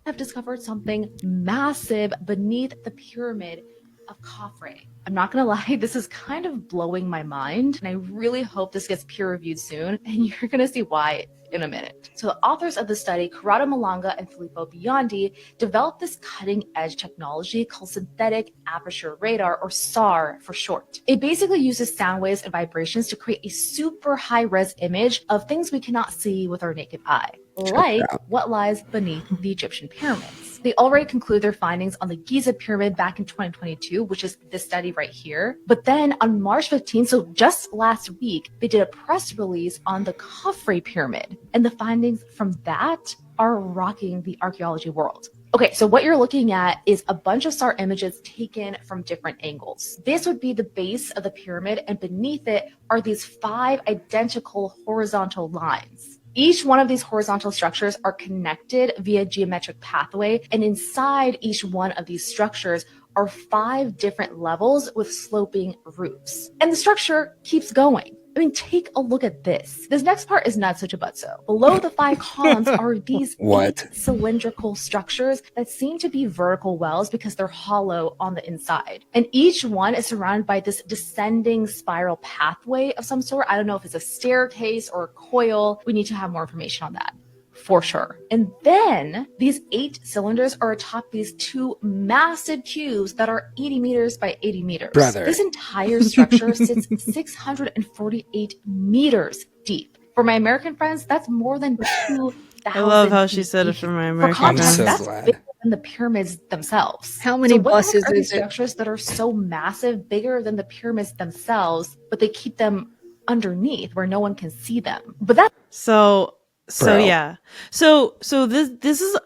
Speaker 4: have discovered something massive beneath the pyramid of Khafre. I'm not gonna lie, this is kind of blowing my mind, and I really hope this gets peer reviewed soon, and you're gonna see why in a minute. So the authors of the study, Corrado Malanga and Filippo Biondi, developed this cutting-edge technology called synthetic aperture radar, or SAR for short. It basically uses sound waves and vibrations to create a super high-res image of things we cannot see with our naked eye, like what lies beneath the Egyptian pyramids. They already concluded their findings on the Giza pyramid back in 2022, which is this study right here. But then on March 15th, so just last week, they did a press release on the Khafre pyramid. And the findings from that are rocking the archaeology world. Okay, so what you're looking at is a bunch of SAR images taken from different angles. This would be the base of the pyramid, and beneath it are these 5 identical horizontal lines. Each one of these horizontal structures are connected via geometric pathway, and inside each one of these structures are 5 different levels with sloping roofs. And the structure keeps going. I mean, take a look at this. This next part is not such a butso. Below the 5 columns are these 8 cylindrical structures that seem to be vertical wells because they're hollow on the inside. And each one is surrounded by this descending spiral pathway of some sort. I don't know if it's a staircase or a coil. We need to have more information on that, for sure. And then these 8 cylinders are atop these 2 massive cubes that are 80 meters by 80 meters.
Speaker 2: Brother.
Speaker 4: This entire structure sits 648 meters deep. For my American friends, that's more than 2,000.
Speaker 3: I love how she said it for my American
Speaker 4: For context,
Speaker 2: I'm so
Speaker 4: that's
Speaker 2: glad.
Speaker 4: bigger than the pyramids themselves.
Speaker 1: How many
Speaker 4: So what the heck
Speaker 1: buses
Speaker 4: are these
Speaker 1: is it?
Speaker 4: structures that are so massive, bigger than the pyramids themselves, but they keep them underneath where no one can see them? But that's
Speaker 3: So
Speaker 2: Bro.
Speaker 3: yeah. So this is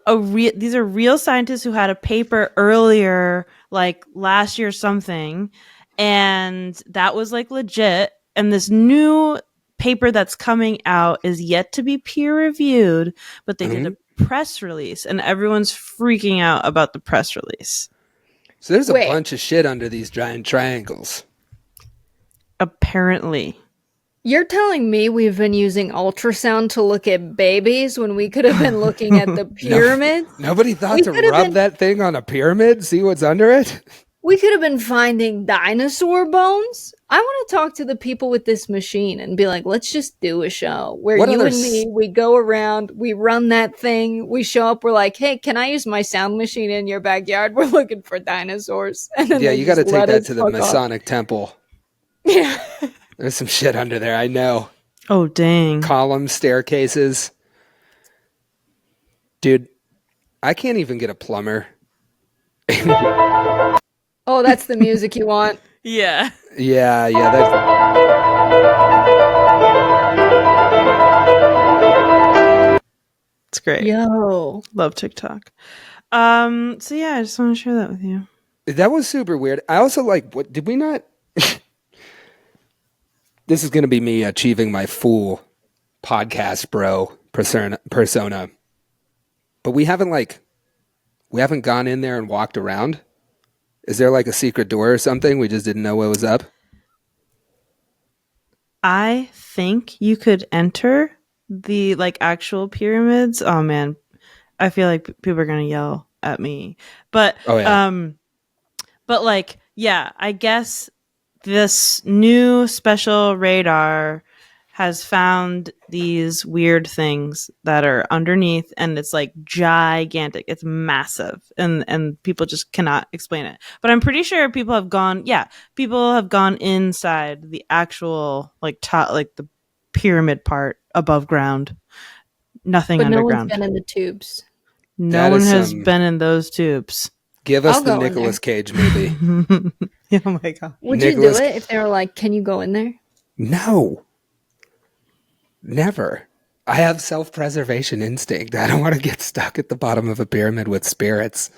Speaker 3: these are real scientists who had a paper earlier, like last year or something, and that was like legit. And this new paper that's coming out is yet to be peer reviewed, but they did a press release, and everyone's freaking out about the press release.
Speaker 2: So there's a
Speaker 1: Wait.
Speaker 2: bunch of shit under these giant triangles.
Speaker 3: Apparently.
Speaker 1: You're telling me we've been using ultrasound to look at babies when we could have been looking at the pyramids?
Speaker 2: Nobody thought
Speaker 1: We
Speaker 2: to
Speaker 1: could have
Speaker 2: rub
Speaker 1: been-
Speaker 2: that thing on a pyramid, see what's under it?
Speaker 1: We could have been finding dinosaur bones. I want to talk to the people with this machine and be like, let's just do a show where
Speaker 2: What
Speaker 1: you
Speaker 2: other
Speaker 1: and me, we go around, we run that thing, we show up, we're like, hey, can I use my sound machine in your backyard? We're looking for dinosaurs. And then
Speaker 2: Yeah,
Speaker 1: they
Speaker 2: you got to
Speaker 1: just
Speaker 2: take
Speaker 1: let
Speaker 2: that
Speaker 1: us
Speaker 2: to the
Speaker 1: fuck off.
Speaker 2: Masonic temple.
Speaker 1: Yeah.
Speaker 2: There's some shit under there, I know.
Speaker 3: Oh dang.
Speaker 2: Columns, staircases. Dude, I can't even get a plumber.
Speaker 1: Oh, that's the music you want.
Speaker 3: Yeah.
Speaker 2: Yeah, that's...
Speaker 3: It's great.
Speaker 1: Yo.
Speaker 3: Love TikTok. So yeah, I just want to share that with you.
Speaker 2: That was super weird. I also like, what did we not? This is going to be me achieving my full podcast bro persona. But we haven't gone in there and walked around. Is there like a secret door or something? We just didn't know what was up.
Speaker 3: I think you could enter the like actual pyramids. Oh man, I feel like people are gonna yell at me. But
Speaker 2: Oh, yeah.
Speaker 3: but like yeah, I guess this new special radar has found these weird things that are underneath, and it's like gigantic. It's massive, and people just cannot explain it. But I'm pretty sure people have gone inside the actual like top, like the pyramid part above ground. Nothing
Speaker 1: But no one's
Speaker 3: underground.
Speaker 1: been in the tubes.
Speaker 3: No
Speaker 2: That
Speaker 3: one
Speaker 2: is
Speaker 3: has
Speaker 2: some-
Speaker 3: been in those tubes.
Speaker 2: Give us
Speaker 1: I'll
Speaker 2: the
Speaker 1: go in
Speaker 2: Nicolas
Speaker 1: there.
Speaker 2: Cage movie.
Speaker 3: Oh my god.
Speaker 1: Would
Speaker 2: Nicholas-
Speaker 1: you do it if they were like, "Can you go in there?"
Speaker 2: No. Never. I have self-preservation instinct. I don't want to get stuck at the bottom of a pyramid with spirits.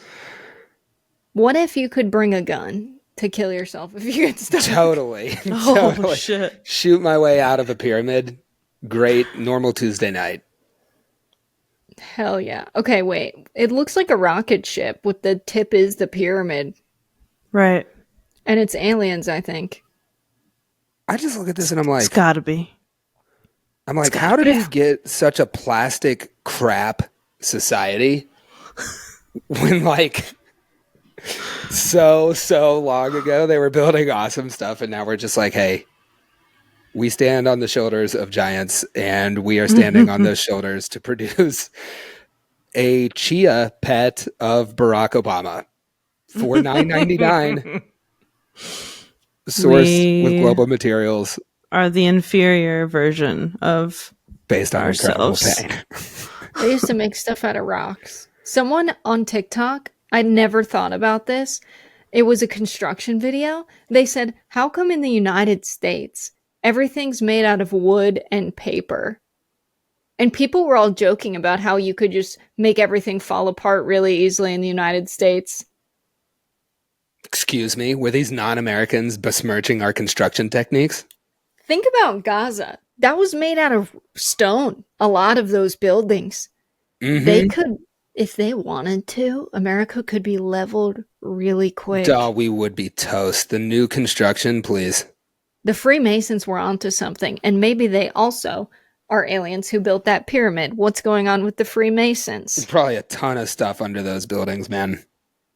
Speaker 1: What if you could bring a gun to kill yourself if you get stuck?
Speaker 2: Totally.
Speaker 3: Oh
Speaker 2: Totally.
Speaker 3: shit.
Speaker 2: Shoot my way out of a pyramid. Great. Normal Tuesday night.
Speaker 1: Hell yeah. Okay, wait. It looks like a rocket ship with the tip is the pyramid.
Speaker 3: Right.
Speaker 1: And it's aliens, I think.
Speaker 2: I just look at this and I'm
Speaker 3: It's
Speaker 2: like,
Speaker 3: gotta be.
Speaker 2: how did we get such a plastic crap society when like so long ago they were building awesome stuff and now we're just like, hey, we stand on the shoulders of giants and we are standing on those shoulders to produce a chia pet of Barack Obama for $9.99 sourced with global materials
Speaker 3: Are the inferior version of
Speaker 2: based on incredible
Speaker 3: ourselves.
Speaker 2: pain.
Speaker 1: They used to make stuff out of rocks. Someone on TikTok, I never thought about this. It was a construction video. They said, how come in the United States, everything's made out of wood and paper? And people were all joking about how you could just make everything fall apart really easily in the United States.
Speaker 2: Excuse me, were these non-Americans besmirching our construction techniques?
Speaker 1: Think about Gaza. That was made out of stone. A lot of those buildings. They could, if they wanted to, America could be leveled really quick.
Speaker 2: Duh, we would be toast. The new construction, please.
Speaker 1: The Freemasons were onto something, and maybe they also are aliens who built that pyramid. What's going on with the Freemasons?
Speaker 2: Probably a ton of stuff under those buildings, man.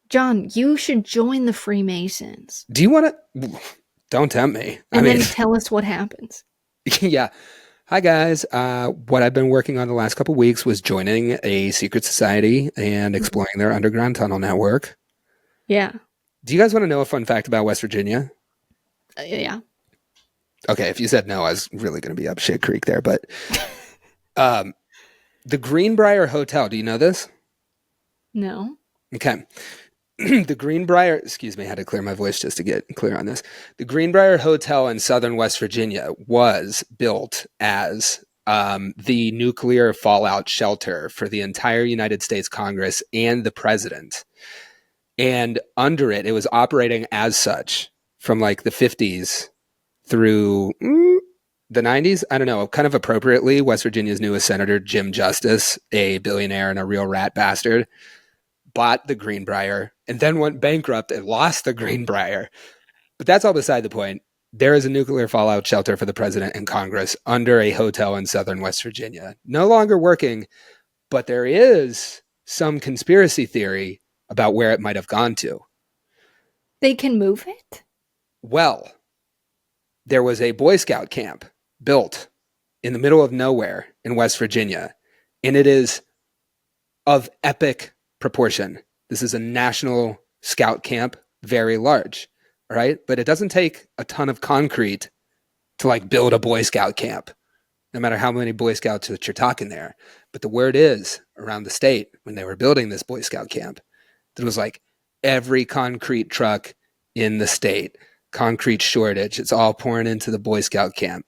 Speaker 1: John, you should join the Freemasons.
Speaker 2: Do you want to? Don't tempt me.
Speaker 1: And then tell us what happens.
Speaker 2: Yeah. Hi, guys. What I've been working on the last couple weeks was joining a secret society and exploring their underground tunnel network.
Speaker 1: Yeah.
Speaker 2: Do you guys want to know a fun fact about West Virginia?
Speaker 1: Yeah.
Speaker 2: Okay, if you said no, I was really going to be up shit creek there. But the Greenbrier Hotel, do you know this?
Speaker 1: No.
Speaker 2: Okay. The Greenbrier, excuse me, I had to clear my voice just to get clear on this. The Greenbrier Hotel in southern West Virginia was built as the nuclear fallout shelter for the entire United States Congress and the president. And under it, it was operating as such from like the 50s through the 90s. I don't know, kind of appropriately, West Virginia's newest senator, Jim Justice, a billionaire and a real rat bastard, bought the Greenbrier and then went bankrupt and lost the Greenbrier. But that's all beside the point. There is a nuclear fallout shelter for the president and Congress under a hotel in southern West Virginia. No longer working, but there is some conspiracy theory about where it might have gone to.
Speaker 1: They can move it?
Speaker 2: Well, there was a Boy Scout camp built in the middle of nowhere in West Virginia, and it is of epic proportion. This is a national scout camp, very large, right? But it doesn't take a ton of concrete to like build a Boy Scout camp, no matter how many Boy Scouts that you're talking there. But the word is around the state when they were building this Boy Scout camp, that it was like every concrete truck in the state, concrete shortage, it's all pouring into the Boy Scout camp.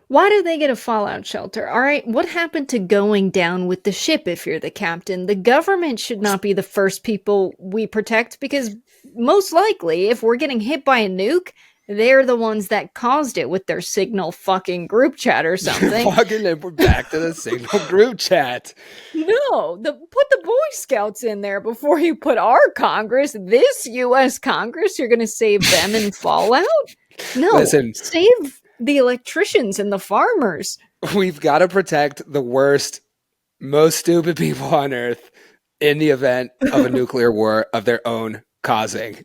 Speaker 1: Why do they get a fallout shelter? All right, what happened to going down with the ship if you're the captain? The government should not be the first people we protect because most likely, if we're getting hit by a nuke, they're the ones that caused it with their Signal fucking group chat or something.
Speaker 2: Fucking, and we're back to the Signal group chat.
Speaker 1: No, put the Boy Scouts in there before you put our Congress, this U.S. Congress. You're going to save them in fallout? No,
Speaker 2: Listen.
Speaker 1: save the electricians and the farmers.
Speaker 2: We've got to protect the worst, most stupid people on Earth in the event of a nuclear war of their own causing.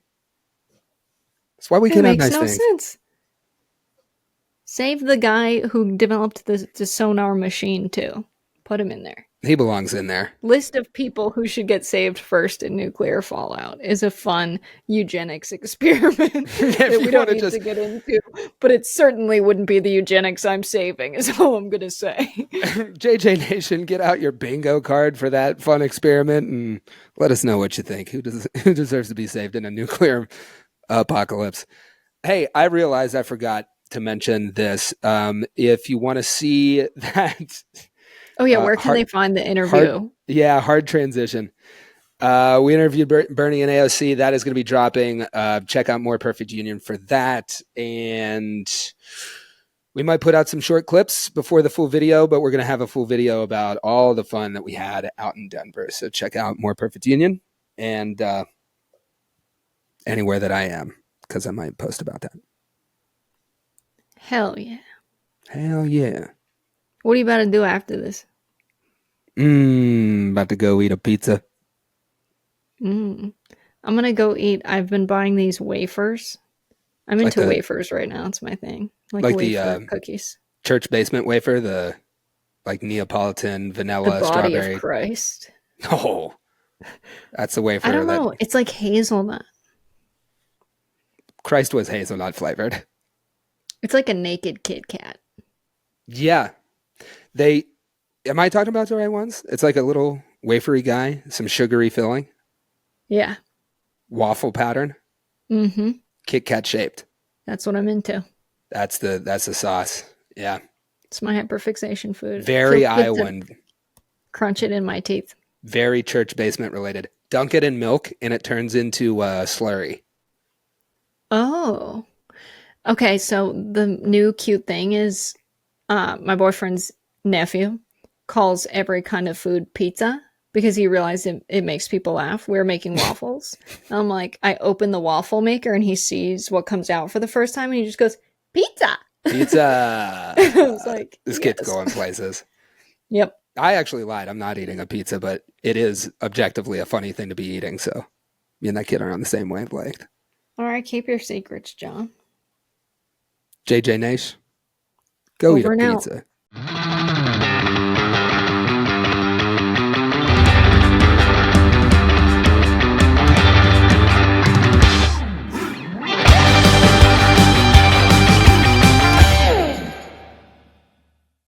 Speaker 2: That's why we
Speaker 1: It
Speaker 2: can have
Speaker 1: makes
Speaker 2: nice
Speaker 1: no
Speaker 2: things.
Speaker 1: sense. Save the guy who developed the sonar machine, too. Put him in there.
Speaker 2: He belongs in there.
Speaker 1: List of people who should get saved first in nuclear fallout is a fun eugenics experiment that we don't need to get into, but it certainly wouldn't be the eugenics I'm saving, is all I'm going to say.
Speaker 2: JJ Nation, get out your bingo card for that fun experiment and let us know what you think. Who deserves to be saved in a nuclear apocalypse? Hey, I realized I forgot to mention this. If you want to see that...
Speaker 1: Oh, yeah. Where can they find the interview?
Speaker 2: Hard transition. We interviewed Bernie and AOC. That is going to be dropping. Check out More Perfect Union for that. And we might put out some short clips before the full video, but we're going to have a full video about all the fun that we had out in Denver. So check out More Perfect Union and anywhere that I am, because I might post about that.
Speaker 1: Hell yeah.
Speaker 2: Hell yeah.
Speaker 1: What are you about to do after this?
Speaker 2: About to go eat a pizza.
Speaker 1: I'm going to go eat. I've been buying these wafers. I'm into wafers right now. It's my thing. Like wafer the, cookies.
Speaker 2: Church basement wafer, the like Neapolitan vanilla
Speaker 1: the body
Speaker 2: strawberry.
Speaker 1: Of Christ.
Speaker 2: Oh, that's the wafer.
Speaker 1: I don't know. It's like hazelnut.
Speaker 2: Christ was hazelnut flavored.
Speaker 1: It's like a naked Kit Kat.
Speaker 2: Yeah. Am I talking about the right ones? It's like a little wafery guy, some sugary filling.
Speaker 1: Yeah.
Speaker 2: Waffle pattern.
Speaker 1: Mm-hmm.
Speaker 2: Kit Kat shaped.
Speaker 1: That's what I'm into.
Speaker 2: That's the sauce. Yeah.
Speaker 1: It's my hyperfixation food.
Speaker 2: Very Iowan.
Speaker 1: Crunch it in my teeth.
Speaker 2: Very church basement related. Dunk it in milk and it turns into slurry.
Speaker 1: Oh. Okay, so the new cute thing is my boyfriend's nephew calls every kind of food pizza because he realized it makes people laugh. We're making waffles. I'm like, I open the waffle maker and he sees what comes out for the first time and he just goes, pizza.
Speaker 2: Pizza.
Speaker 1: I was like,
Speaker 2: this kid's going places.
Speaker 1: Yep.
Speaker 2: I actually lied. I'm not eating a pizza, but it is objectively a funny thing to be eating. So me and that kid are on the same wavelength.
Speaker 1: All right, keep your secrets, John.
Speaker 2: JJ Nash, go eat a pizza.